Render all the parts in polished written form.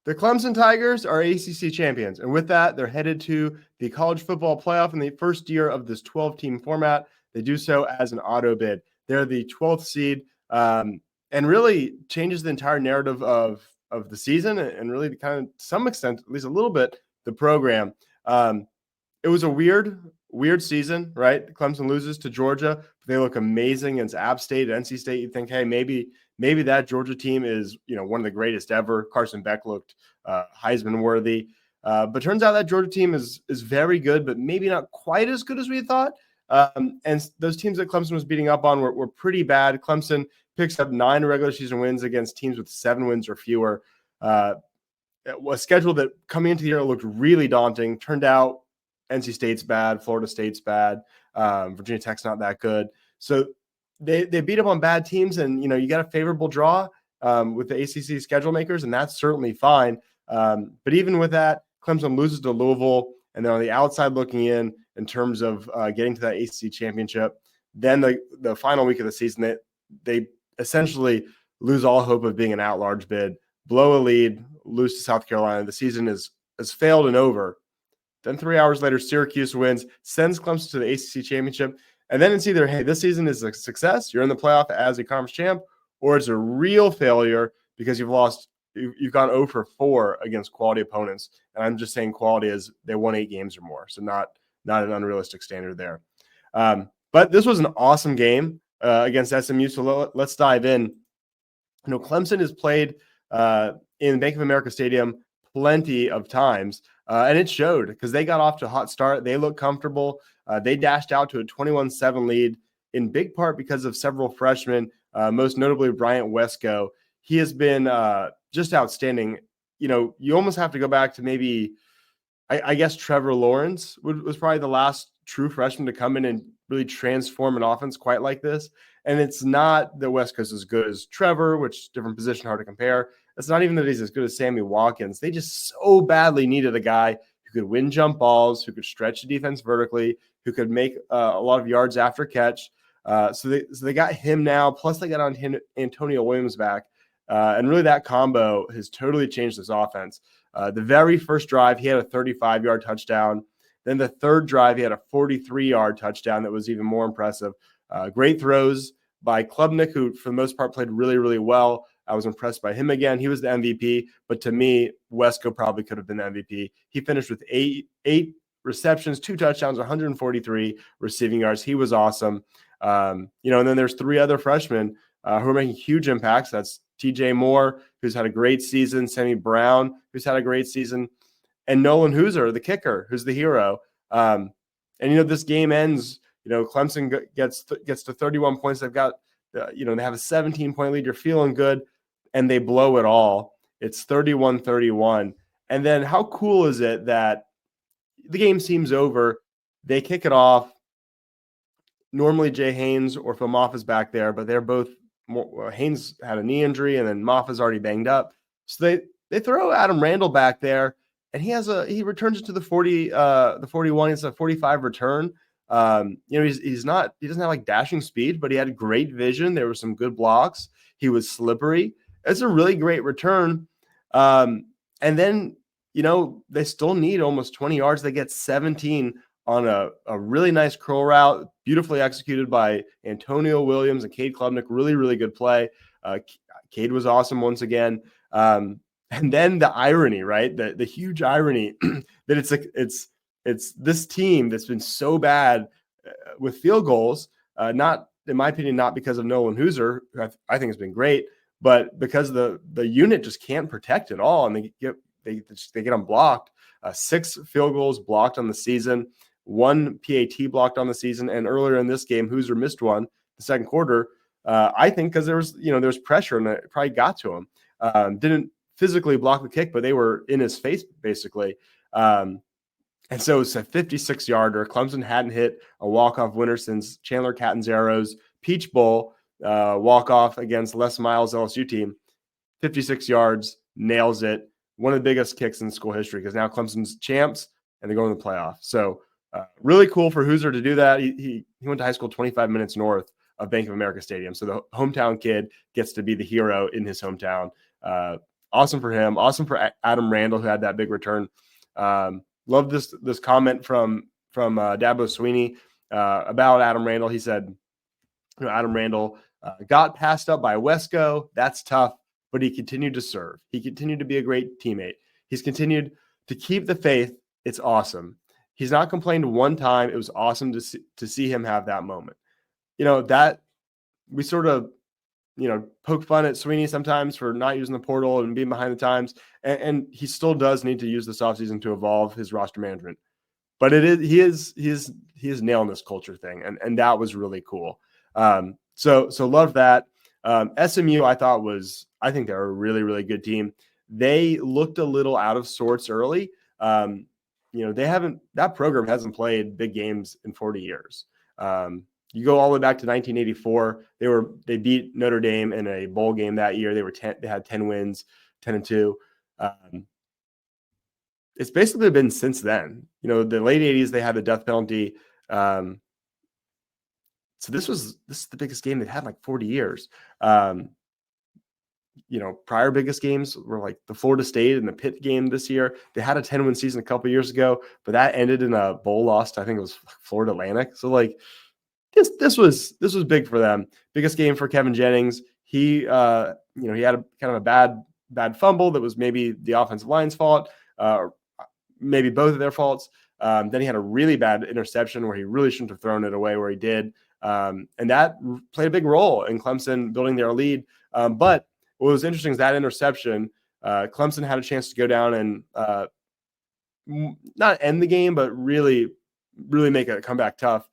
The Clemson Tigers are ACC champions, and with that, they're headed to the college football playoff in the first year of this 12-team format. They do so as an auto bid. They're the 12th seed, and really changes the entire narrative of the season, and really to kind of to some extent, at least a little bit, the program. It was a weird season, right? Clemson loses to Georgia. They look amazing against App State, NC State. You think, hey, maybe that Georgia team is, one of the greatest ever. Carson Beck looked Heisman worthy. But turns out that Georgia team is very good, but maybe not quite as good as we thought. And those teams that Clemson was beating up on were pretty bad. Clemson picks up 9 regular season wins against teams with 7 wins or fewer. A schedule that coming into the year looked really daunting. Turned out NC State's bad, Florida State's bad, Virginia Tech's not that good. So they beat up on bad teams, and you got a favorable draw with the ACC schedule makers, and that's certainly fine. But even with that, Clemson loses to Louisville, and they're on the outside looking in terms of getting to that ACC championship. Then the final week of the season, they essentially lose all hope of being an at-large bid, blow a lead, lose to South Carolina. The season has failed and over. Then 3 hours later, Syracuse wins, sends Clemson to the ACC championship. And then it's either, hey, this season is a success, you're in the playoff as a conference champ, or it's a real failure because you've gone 0 for 4 against quality opponents. And I'm just saying quality is they won 8 games or more. So not an unrealistic standard there. But this was an awesome game against SMU. So let's dive in. Clemson has played in Bank of America Stadium plenty of times. And it showed because they got off to a hot start. They looked comfortable. They dashed out to a 21-7 lead in big part because of several freshmen, most notably Bryant Wesco. He has been just outstanding. You almost have to go back to maybe, I guess, Trevor Lawrence was probably the last true freshman to come in and really transform an offense quite like this. And it's not that Wesco's as good as Trevor, which different position, hard to compare. It's not even that he's as good as Sammy Watkins. They just so badly needed a guy who could win jump balls, who could stretch the defense vertically, who could make a lot of yards after catch. So they got him now. Plus they got on Antonio Williams back. And really that combo has totally changed this offense. The very first drive, he had a 35-yard touchdown. Then the third drive, he had a 43-yard touchdown that was even more impressive. Great throws by Klubnik, who for the most part played really, really well. I was impressed by him again. He was the MVP, but to me, Wesco probably could have been the MVP. He finished with eight receptions, 2 touchdowns, 143 receiving yards. He was awesome. And then there's 3 other freshmen who are making huge impacts. That's TJ Moore, who's had a great season, Sammy Brown, who's had a great season, and Nolan Hauser, the kicker, who's the hero. This game ends, Clemson gets to 31 points. They've got, they have a 17-point lead. You're feeling good, and they blow it all. It's 31-31. And then how cool is it that the game seems over? They kick it off. Normally Jay Haynes or Phil Moffa's back there, but they're both Haynes had a knee injury, and then Moffa's already banged up. So they throw Adam Randall back there, and he returns it to the 41. It's a 45 return. He doesn't have like dashing speed, but he had great vision. There were some good blocks. He was slippery. It's a really great return. And then, they still need almost 20 yards. They get 17 on a really nice curl route, beautifully executed by Antonio Williams and Cade Klubnik. Really, really good play. Cade was awesome once again. And then the irony, right? The huge irony that it's this team that's been so bad with field goals, not, in my opinion, not because of Nolan Hauser, who I think has been great, but because the unit just can't protect at all, and they get them blocked. 6 field goals blocked on the season, 1 PAT blocked on the season, and earlier in this game, Hauser missed one the second quarter. I think because there was pressure and it probably got to him. Didn't physically block the kick, but they were in his face basically. And so it's a 56-yarder. Clemson hadn't hit a walk-off winner since Chandler Catanzaro's Peach Bowl walk-off against Les Miles' LSU team. 56 yards, nails it. One of the biggest kicks in school history because now Clemson's champs and they're going to the playoff. So really cool for Hauser to do that. He went to high school 25 minutes north of Bank of America Stadium. So the hometown kid gets to be the hero in his hometown. awesome for him. Awesome for Adam Randall, who had that big return. Love this comment from Dabo Sweeney about Adam Randall. He said, Adam Randall got passed up by Wesco. That's tough, but he continued to serve. He continued to be a great teammate. He's continued to keep the faith. It's awesome. He's not complained one time. It was awesome to see him have that moment. That we sort of, poke fun at Sweeney sometimes for not using the portal and being behind the times. And he still does need to use this offseason to evolve his roster management. But he is nailing this culture thing. And that was really cool. So love that. SMU, I think they're a really, really good team. They looked a little out of sorts early. That program hasn't played big games in 40 years. You go all the way back to 1984. They beat Notre Dame in a bowl game that year. They had 10 wins, 10-2. It's basically been since then. The late 80s, they had the death penalty. So this is the biggest game they've had in like 40 years. Prior biggest games were like the Florida State and the Pitt game this year. They had a 10-win season a couple years ago, but that ended in a bowl loss to, I think it was Florida Atlantic. So like this was big for them. Biggest game for Kevin Jennings. He he had a kind of a bad fumble that was maybe the offensive line's fault, maybe both of their faults. Then he had a really bad interception where he really shouldn't have thrown it away where he did. And that played a big role in Clemson building their lead. But what was interesting is that interception, Clemson had a chance to go down and not end the game, but really, really make a comeback tough.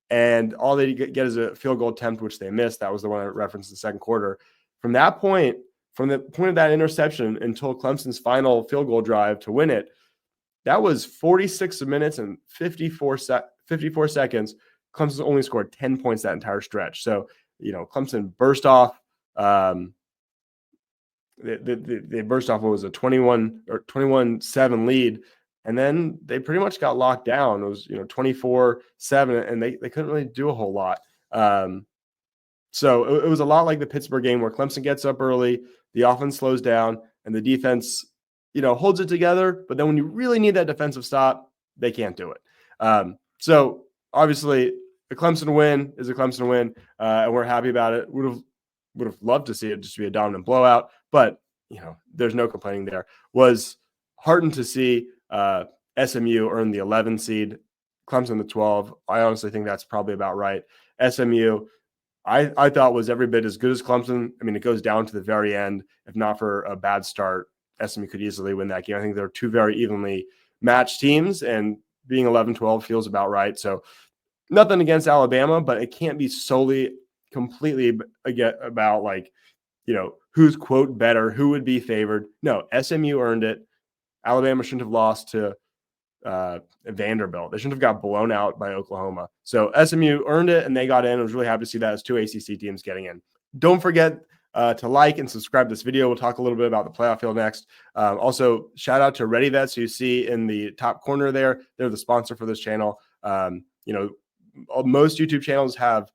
And all they get is a field goal attempt, which they missed. That was the one I referenced in the second quarter. From the point of that interception until Clemson's final field goal drive to win it, that was 46 minutes and 54 seconds. Clemson only scored 10 points that entire stretch. So, Clemson burst off. They burst off what was a 21-7 lead. And then they pretty much got locked down. It was, 24-7, and they couldn't really do a whole lot. So it was a lot like the Pittsburgh game where Clemson gets up early, the offense slows down, and the defense, holds it together. But then when you really need that defensive stop, they can't do it. So obviously, a Clemson win is a Clemson win, and we're happy about it. Would have loved to see it just be a dominant blowout, but there's no complaining there. Was heartened to see SMU earn the 11 seed, Clemson the 12. I honestly think that's probably about right. SMU, I thought was every bit as good as Clemson. I mean, it goes down to the very end. If not for a bad start, SMU could easily win that game. I think they're two very evenly matched teams, and being 11-12 feels about right. So nothing against Alabama, but it can't be solely completely about who's quote better, who would be favored. No, SMU earned it. Alabama shouldn't have lost to Vanderbilt. They shouldn't have got blown out by Oklahoma. So SMU earned it, and they got in. I was really happy to see that as two ACC teams getting in. Don't forget to like and subscribe to this video. We'll talk a little bit about the playoff field next. Also, shout out to Ready Vets, who you see in the top corner there. They're the sponsor for this channel. Most YouTube channels have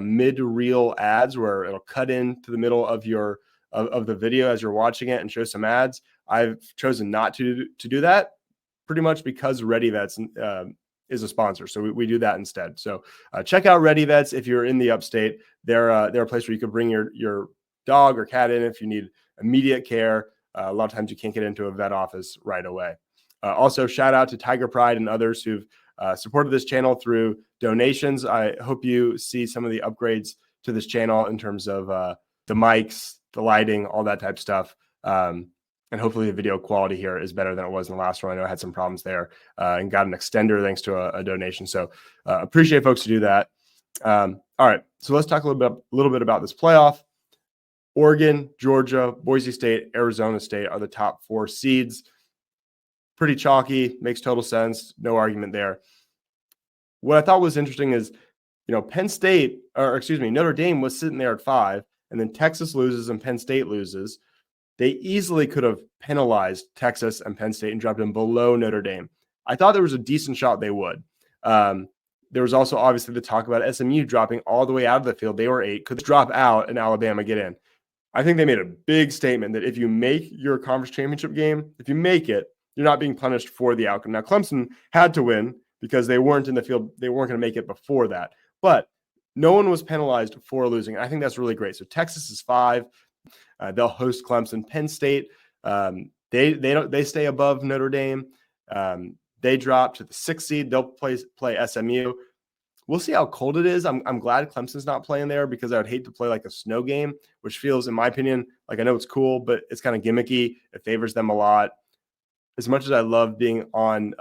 mid-reel ads where it'll cut into the middle of your of the video as you're watching it and show some ads. I've chosen not to do that, pretty much because Ready Vets is a sponsor, so we do that instead. So check out Ready Vets if you're in the upstate. They're a place where you could bring your dog or cat in if you need immediate care. A lot of times you can't get into a vet office right away. Also, shout out to Tiger Pride and others who've supported this channel through donations. I hope you see some of the upgrades to this channel in terms of the mics, the lighting, all that type of stuff. And hopefully the video quality here is better than it was in the last one. I know I had some problems there and got an extender thanks to a donation. So appreciate folks to do that. All right, so let's talk a little bit about this playoff. Oregon, Georgia, Boise State, Arizona State are the top 4 seeds. Pretty chalky, makes total sense. No argument there. What I thought was interesting is, Notre Dame was sitting there at 5, and then Texas loses and Penn State loses. They easily could have penalized Texas and Penn State and dropped them below Notre Dame. I thought there was a decent shot they would. There was also obviously the talk about SMU dropping all the way out of the field. They were 8. Could they drop out and Alabama get in? I think they made a big statement that if you make your conference championship game, if you make it, you're not being punished for the outcome. Now, Clemson had to win because they weren't in the field. They weren't going to make it before that. But no one was penalized for losing. And I think that's really great. So Texas is 5. They'll host Clemson. Penn State, they stay above Notre Dame. They drop to the 6th seed. They'll play SMU. We'll see how cold it is. I'm glad Clemson's not playing there because I would hate to play like a snow game, which feels, in my opinion, like I know it's cool, but it's kind of gimmicky. It favors them a lot. As much as I love being on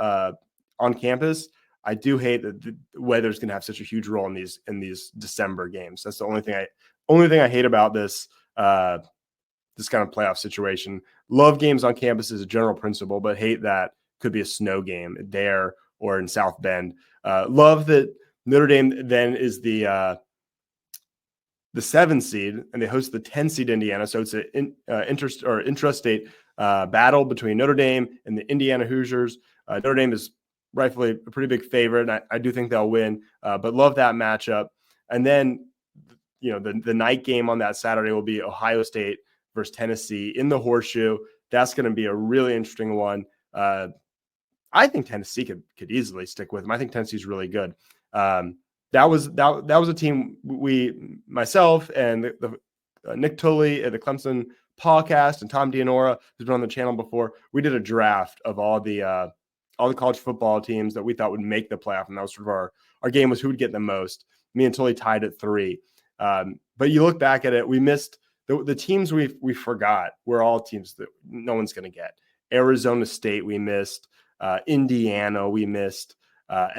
campus, I do hate that the weather's going to have such a huge role in these December games. That's the only thing I hate about this this kind of playoff situation. Love games on campus as a general principle, but hate that could be a snow game there or in South Bend. Love that Notre Dame then is the 7 seed, and they host the 10 seed Indiana. So it's an intrastate battle between Notre Dame and the Indiana Hoosiers. Notre Dame is rightfully a pretty big favorite, and I do think they'll win. But love that matchup. And then, the night game on that Saturday will be Ohio State versus Tennessee in the Horseshoe. That's going to be a really interesting one. I think Tennessee could easily stick with them. I think Tennessee's really good. That was a team myself and the Nick Tully at the Clemson podcast and Tom Dianora, who's been on the channel before. We did a draft of all the college football teams that we thought would make the playoff, and that was sort of our game was who would get the most. Me and Tully tied at 3. But you look back at it, we missed the teams we forgot were all teams that no one's going to get. Arizona State we missed. Indiana we missed.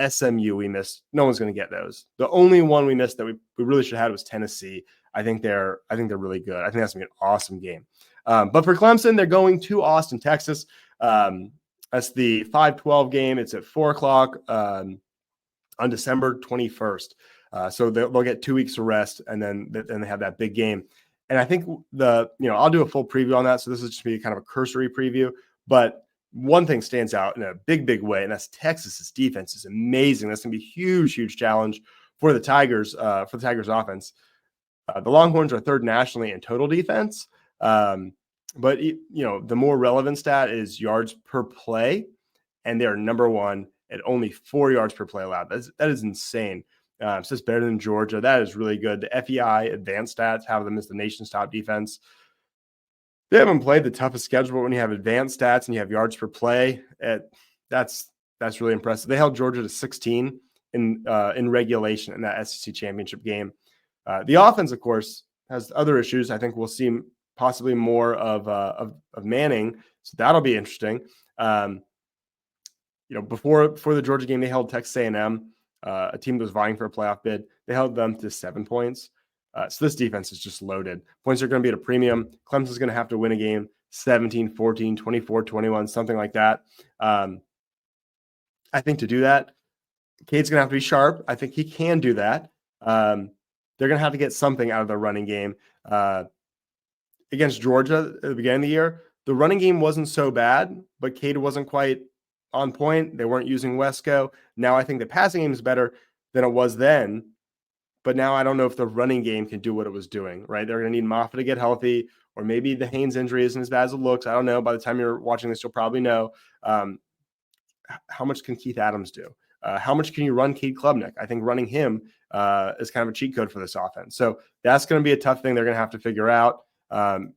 SMU we missed. No one's going to get those. The only one we missed that we really should have had was Tennessee. I think they're really good. I think that's going to be an awesome game. But for Clemson, they're going to Austin, Texas. That's the 5-12 game. It's at 4:00 on December 21st. So they'll get 2 weeks of rest, and then they have that big game. And I think I'll do a full preview on that. So this is just be kind of a cursory preview, but one thing stands out in a big way, and that's Texas's defense is amazing. That's going to be a huge challenge for the Tigers, offense. The Longhorns are 3rd nationally in total defense. But the more relevant stat is yards per play, and they're number 1 at only 4 yards per play allowed. That is insane. So it's better than Georgia. That is really good. The FEI advanced stats have them as the nation's top defense. They haven't played the toughest schedule, but when you have advanced stats and you have yards per play, that's really impressive. They held Georgia to 16 in regulation in that SEC championship game. The offense, of course, has other issues. I think we'll see possibly more of Manning, so that'll be interesting. Before the Georgia game, they held Texas A&M, a team that was vying for a playoff bid. They held them to 7 points. So this defense is just loaded. Points are going to be at a premium. Clemson's going to have to win a game 17-14, 24-21, something like that. I think to do that, Cade's going to have to be sharp. I think he can do that. They're going to have to get something out of their running game. Against Georgia at the beginning of the year, the running game wasn't so bad, but Cade wasn't quite on point. They weren't using Wesco. Now I think the passing game is better than it was then. But now I don't know if the running game can do what it was doing, right? They're going to need Moffitt to get healthy, or maybe the Haynes injury isn't as bad as it looks. I don't know. By the time you're watching this, you'll probably know. How much can Keith Adams do? How much can you run Cade Klubnik? I think running him is kind of a cheat code for this offense. So that's going to be a tough thing they're going to have to figure out. And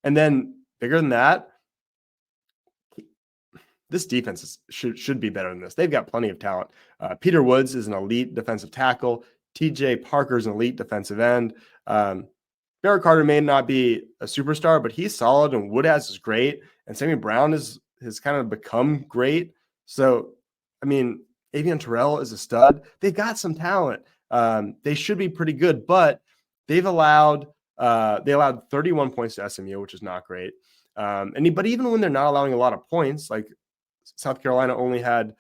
then bigger than that, this defense should be better than this. They've got plenty of talent. Peter Woods is an elite defensive tackle. TJ Parker is an elite defensive end. Barrett Carter may not be a superstar, but he's solid, and Woodhouse is great. And Sammy Brown has kind of become great. So, I mean, Avian Terrell is a stud. They've got some talent. They should be pretty good, but they allowed 31 points to SMU, which is not great. But even when they're not allowing a lot of points, like South Carolina only had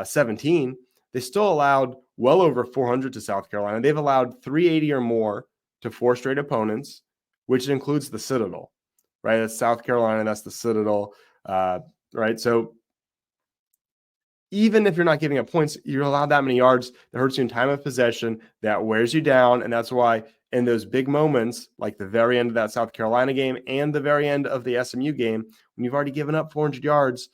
17, they still allowed well over 400 to South Carolina. They've allowed 380 or more to 4 straight opponents, which includes the Citadel, right? That's South Carolina. That's the Citadel, right? So even if you're not giving up points, you're allowed that many yards. That hurts you in time of possession. That wears you down. And that's why in those big moments, like the very end of that South Carolina game and the very end of the SMU game, when you've already given up 400 yards,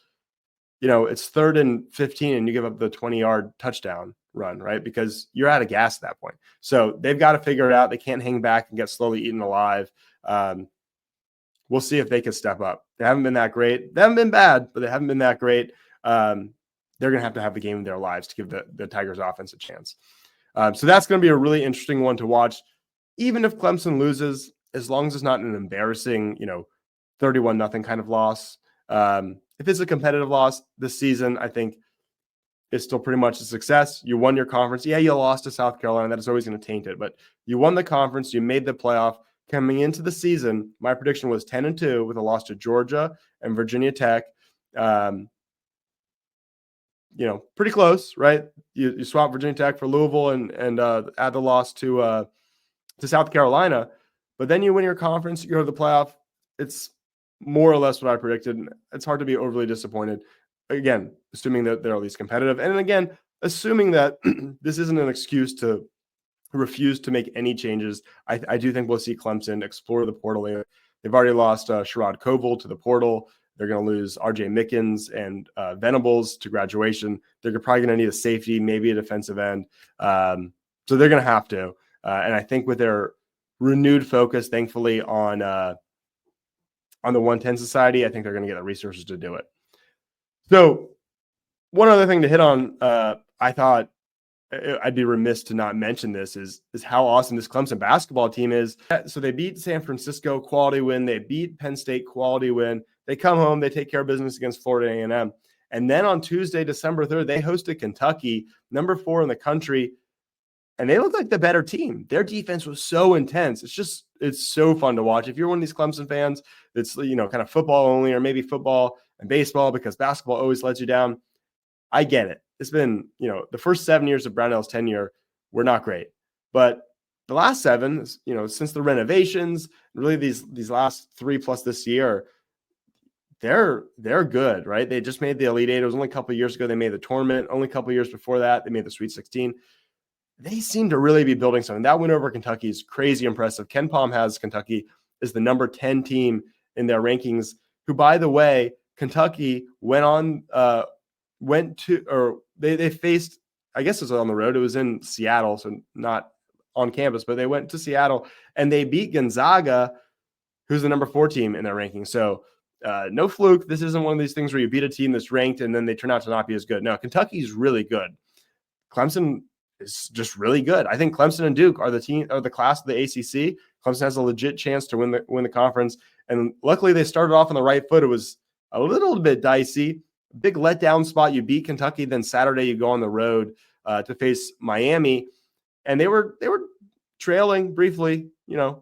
it's 3rd and 15 and you give up the 20-yard touchdown run, right? Because you're out of gas at that point. So they've got to figure it out. They can't hang back and get slowly eaten alive. We'll see if they can step up. They haven't been that great. They haven't been bad, but they haven't been that great. They're going to have the game of their lives to give the Tigers offense a chance. So that's going to be a really interesting one to watch. Even if Clemson loses, as long as it's not an embarrassing, 31-0 kind of loss. If it's a competitive loss this season, I think it's still pretty much a success. You won your conference. Yeah, you lost to South Carolina. That is always going to taint it. But you won the conference. You made the playoff. Coming into the season, my prediction was 10-2 with a loss to Georgia and Virginia Tech. Pretty close, right? You swap Virginia Tech for Louisville and add the loss to South Carolina. But then you win your conference. You go to the playoff. It's more or less what I predicted. It's hard to be overly disappointed. Again, assuming that they're at least competitive. And again, assuming that this isn't an excuse to refuse to make any changes. I do think we'll see Clemson explore the portal. They've already lost Sherrod Koval to the portal. They're going to lose R.J. Mickens and Venables to graduation. They're probably going to need a safety, maybe a defensive end. So they're going to have to. And I think with their renewed focus, thankfully, on the 110 Society, I think they're going to get the resources to do it. So one other thing to hit on, I thought I'd be remiss to not mention this is how awesome this Clemson basketball team is. So they beat San Francisco, quality win. They beat Penn State, quality win. They come home, they take care of business against Florida A&M. And then on Tuesday, December 3rd, they hosted Kentucky, number 4 in the country. And they look like the better team. Their defense was so intense. It's so fun to watch. If you're one of these Clemson fans that's, kind of football only, or maybe football and baseball because basketball always lets you down, I get it. It's been, the first 7 years of Brownell's tenure were not great. But the last 7, since the renovations, really these last 3 plus this year, they're good, right? They just made the Elite Eight. It was only a couple of years ago they made the tournament. Only a couple of years before that, they made the Sweet 16. They seem to really be building something. That win over Kentucky is crazy impressive. Ken Palm has Kentucky as the number 10 team in their rankings, who, by the way, Kentucky they faced, I guess it was on the road. It was in Seattle, so not on campus, but they went to Seattle and they beat Gonzaga, who's the number 4 team in their ranking. So no fluke. This isn't one of these things where you beat a team that's ranked and then they turn out to not be as good. No, Kentucky's really good. Clemson is just really good. I think Clemson and Duke are the class of the ACC. Clemson has a legit chance to win the conference. And luckily they started off on the right foot. It was a little bit dicey. Big letdown spot. You beat Kentucky, then Saturday you go on the road to face Miami, and they were trailing briefly.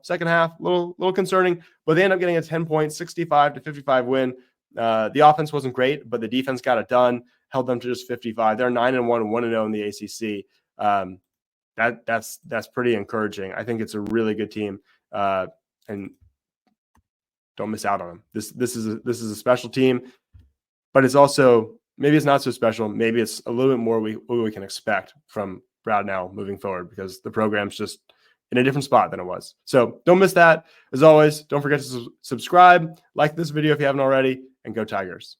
Second half, a little concerning, but they end up getting a 10-point, 65-55 win. The offense wasn't great, but the defense got it done, held them to just 55. They're 9-1 and 1-0 in the ACC. That's pretty encouraging. I think it's a really good team, and don't miss out on them. This is a special team. But it's also, maybe it's not so special. Maybe it's a little bit more what we can expect from Brownell moving forward, because the program's just in a different spot than it was. So don't miss that. As always, don't forget to subscribe, like this video if you haven't already, and go Tigers.